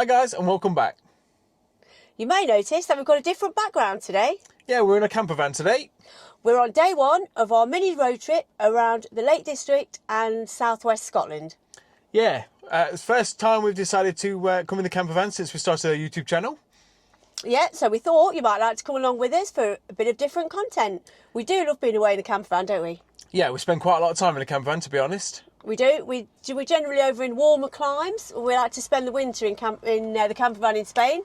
Hi guys, and welcome back. You may notice that we've got a different background today. Yeah, we're in a camper van today. We're on day one of our mini road trip around the Lake District and southwest Scotland. Yeah, it's the first time we've decided to come in the camper van since we started our YouTube channel. Yeah, so we thought you might like to come along with us for a bit of different content. We do love being away in the camper van, don't we? Yeah, we spend quite a lot of time in the camper van, to be honest. We do. We're generally over in warmer climes. We like to spend the winter in the camper van in Spain.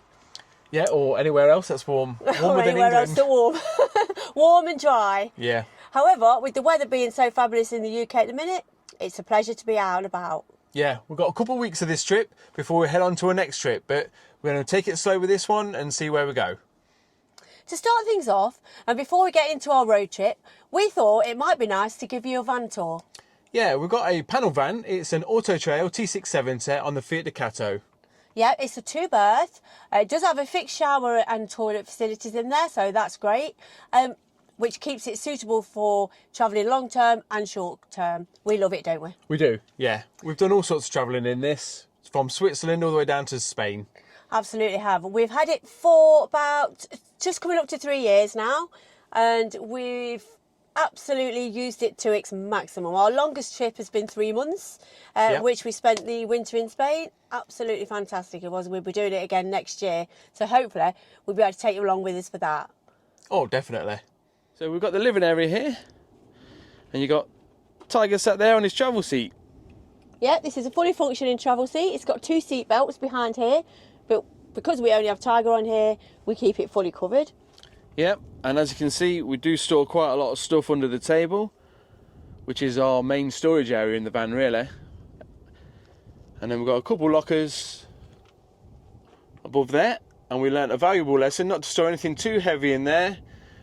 Yeah, or anywhere else that's warm. Warmer than anywhere England. else that's warm. Warm and dry. Yeah. However, with the weather being so fabulous in the UK at the minute, it's a pleasure to be out and about. Yeah, we've got a couple of weeks of this trip before we head on to our next trip, but we're going to take it slow with this one and see where we go. To start things off, and before we get into our road trip, we thought it might be nice to give you a van tour. Yeah, we've got a panel van. It's an Autotrail T-670 on the Fiat Ducato. Yeah, it's a 2-berth. It does have a fixed shower and toilet facilities in there, so that's great. Which keeps it suitable for travelling long term and short term. We love it, don't we? We do, yeah. We've done all sorts of travelling in this, from Switzerland all the way down to Spain. Absolutely have. We've had it for about just coming up to 3 years now, and we've absolutely used it to its maximum. Our longest trip has been 3 months, Yep. which we spent the winter in Spain. Absolutely fantastic it was. We'll be doing it again next year, so hopefully we'll be able to take you along with us for that. Oh, definitely. So we've got the living area here, and you've got Tiger sat there on his travel seat. Yeah, this is a fully functioning travel seat. It's got 2 seat belts behind here, but because we only have Tiger on here, we keep it fully covered. Yep, and as you can see, we do store quite a lot of stuff under the table, which is our main storage area in the van, really. And then we've got a couple lockers above there, and we learnt a valuable lesson not to store anything too heavy in there,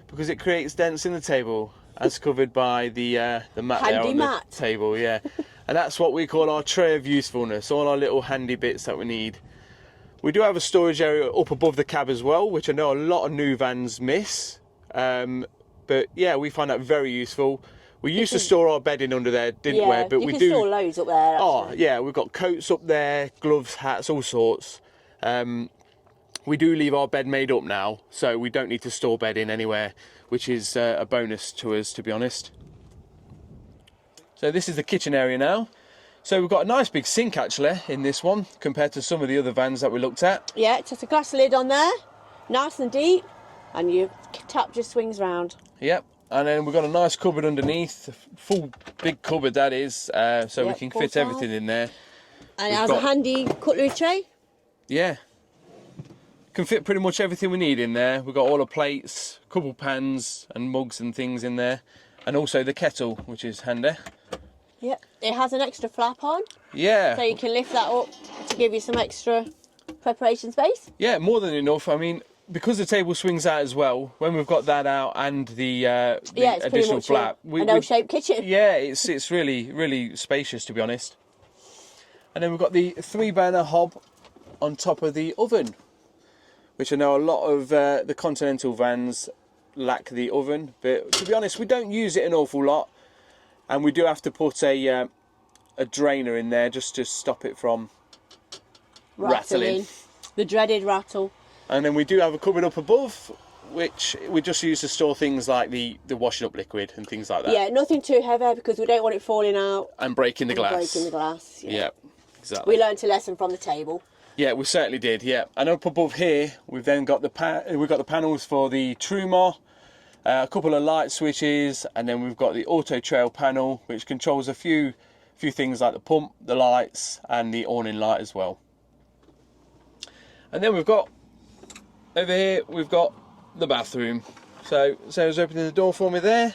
because it creates dents in the table, as covered by the mat there on the table, yeah. And that's what we call our tray of usefulness, all our little handy bits that we need. We do have a storage area up above the cab as well, which I know a lot of new vans miss. But yeah, we find that very useful. We used to store our bedding under there, didn't we? But you we can do store loads up there, actually. Oh yeah, we've got coats up there, gloves, hats, all sorts. We do leave our bed made up now, so we don't need to store bedding anywhere, which is a bonus to us, to be honest. So this is the kitchen area now. So we've got a nice big sink actually in this one compared to some of the other vans that we looked at. Yeah, it's just a glass lid on there, nice and deep, and your tap just swings round. Yep, and then we've got a nice cupboard underneath, a full big cupboard that is, so Yep, we can fit everything in there. And it has a handy cutlery tray. Yeah, can fit pretty much everything we need in there. We've got all the plates, a couple pans and mugs and things in there, and also the kettle, which is handy. Yep, it has an extra flap on. Yeah. So you can lift that up to give you some extra preparation space. Yeah, more than enough. I mean, because the table swings out as well, when we've got that out and the it's additional flap, an L-shaped kitchen. Yeah, it's really spacious, to be honest. And then we've got the 3-burner hob on top of the oven, which I know a lot of the Continental vans lack the oven, but to be honest, we don't use it an awful lot. And we do have to put a drainer in there just to stop it from rattling. The dreaded rattle. And then we do have a cupboard up above, which we just use to store things like the washing up liquid and things like that. Yeah, nothing too heavy because we don't want it falling out. And breaking the glass. Breaking the glass, yeah. Exactly. We learnt a lesson from the table. Yeah, we certainly did, yeah. And up above here, we've then got the panels for the Trumar, a couple of light switches, and then we've got the Autotrail panel, which controls a few things like the pump, the lights, and the awning light as well. And then we've got over here, we've got the bathroom. So Sarah's opening the door for me there.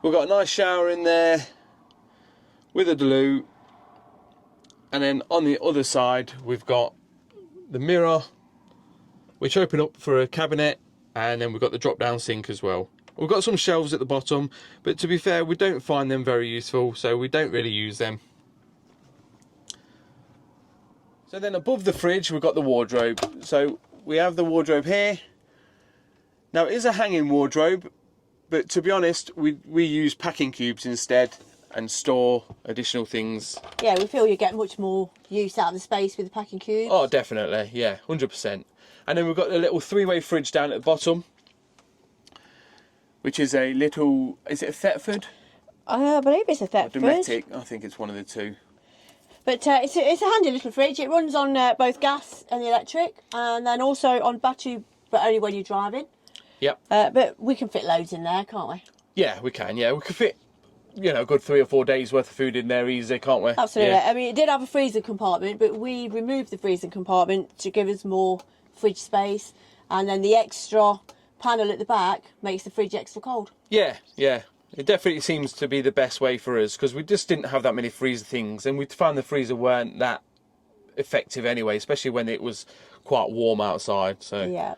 We've got a nice shower in there with a delute, and then on the other side we've got the mirror, which open up for a cabinet. And then we've got the drop-down sink as well. We've got some shelves at the bottom, but to be fair, we don't find them very useful, so we don't really use them. So then above the fridge, we've got the wardrobe. So we have the wardrobe here. Now it is a hanging wardrobe, but to be honest, we use packing cubes instead. and store additional things. Yeah, we feel you get much more use out of the space with the packing cube. Oh, definitely, yeah, 100%. And then we've got the little 3-way fridge down at the bottom, which is a little, is it a Thetford? I believe it's a Thetford. Dometic, I think it's one of the two. But it's a handy little fridge. It runs on both gas and electric, and then also on battery, but only when you're driving. Yep. But we can fit loads in there, can't we? Yeah, we can. Yeah, we could fit, you know, a good 3 or 4 days worth of food in there easy, can't we? Absolutely. Yeah. I mean, it did have a freezer compartment, but we removed the freezer compartment to give us more fridge space, and then the extra panel at the back makes the fridge extra cold. Yeah, yeah. It definitely seems to be the best way for us, because we just didn't have that many freezer things, and we found the freezer weren't that effective anyway, especially when it was quite warm outside. So Yeah.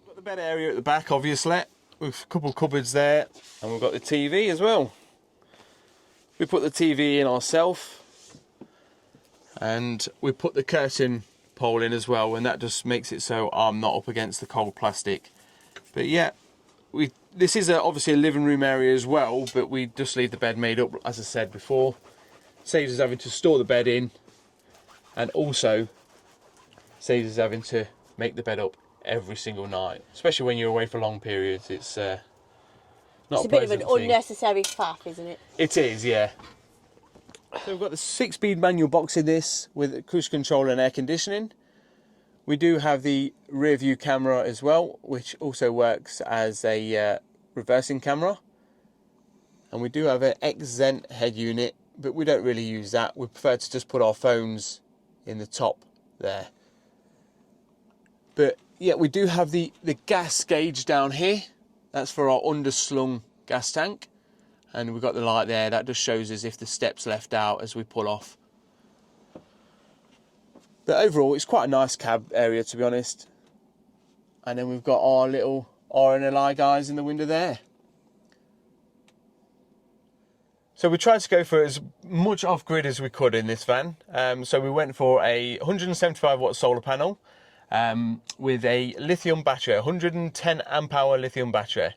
got the bed area at the back, obviously, with a couple of cupboards there, and we've got the TV as well. We put the TV in ourselves, and we put the curtain pole in as well, and that just makes it so I'm not up against the cold plastic. But yeah, this is obviously a living room area as well, but we just leave the bed made up, as I said before. Saves us having to store the bed in, and also saves us having to make the bed up every single night, especially when you're away for long periods. It's not It's a bit of an unnecessary faff, isn't it? It is, yeah. So we've got the 6-speed manual box in this with cruise control and air conditioning. We do have the rear view camera as well, which also works as a reversing camera. And we do have an XZent head unit, but we don't really use that. We prefer to just put our phones in the top there. But yeah, we do have the gas gauge down here. That's for our underslung gas tank. And we've got the light there. That just shows us if the step's left out as we pull off. But overall, it's quite a nice cab area, to be honest. And then we've got our little RNLI guys in the window there. So we tried to go for as much off-grid as we could in this van. So we went for a 175 watt solar panel with a lithium battery, 110 amp hour lithium battery.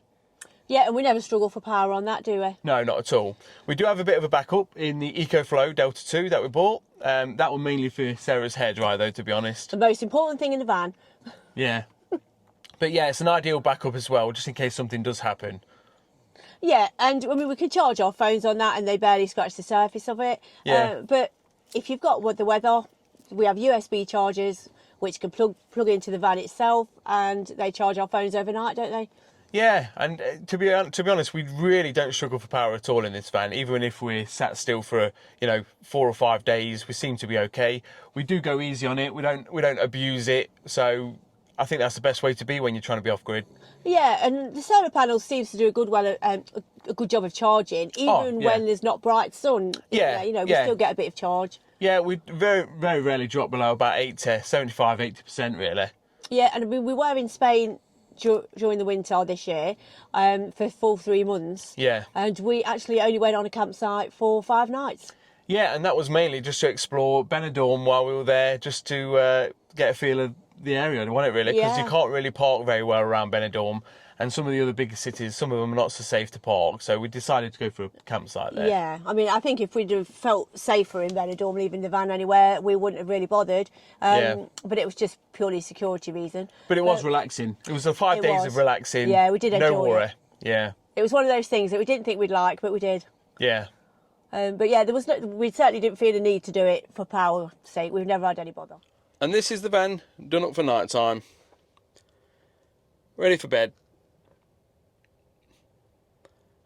Yeah, and we never struggle for power on that, do we? No, not at all. We do have a bit of a backup in the EcoFlow Delta 2 that we bought. That one mainly for Sarah's hairdryer, though, to be honest. The most important thing in the van. Yeah. But yeah, it's an ideal backup as well, just in case something does happen. Yeah, and I mean, we can charge our phones on that and they barely scratch the surface of it. Yeah. But if you've got the weather, we have USB chargers which can plug into the van itself, and they charge our phones overnight, don't they? Yeah, and to be honest, we really don't struggle for power at all in this van. Even if we're sat still for 4 or 5 days, we seem to be okay. We do go easy on it. We don't abuse it. So I think that's the best way to be when you're trying to be off grid. Yeah, and the solar panel seems to do a good job of charging, even when there's not bright sun. Yeah, we still get a bit of charge. Yeah, we very, very rarely drop below about 80% really. Yeah, and I mean, we were in Spain during the winter this year for full 3 months. Yeah. And we actually only went on a campsite for 5 nights. Yeah, and that was mainly just to explore Benidorm while we were there, just to get a feel of the area, wasn't it, really? Because you can't really park very well around Benidorm, and some of the other bigger cities, some of them are not so safe to park, so we decided to go for a campsite there. Yeah, I mean, I think if we'd have felt safer in Benidorm leaving the van anywhere, we wouldn't have really bothered. But it was just purely security reason. But it was relaxing. It was 5 days of relaxing. Yeah, we did enjoy no worry. it. Yeah. It was one of those things that we didn't think we'd like, but we did. Yeah. But yeah, we certainly didn't feel the need to do it for power's sake. We've never had any bother. And this is the van done up for night time. Ready for bed.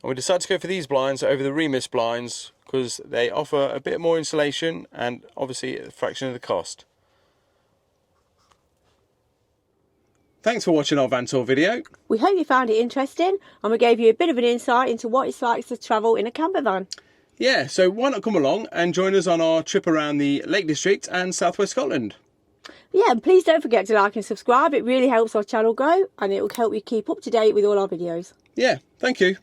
And we decided to go for these blinds over the Remus blinds because they offer a bit more insulation and obviously a fraction of the cost. Thanks for watching our van tour video. We hope you found it interesting, and we gave you a bit of an insight into what it's like to travel in a camper van. Yeah, so why not come along and join us on our trip around the Lake District and southwest Scotland. Yeah, and please don't forget to like and subscribe. It really helps our channel grow, and it will help you keep up to date with all our videos. Yeah, thank you.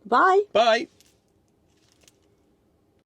Bye. Bye.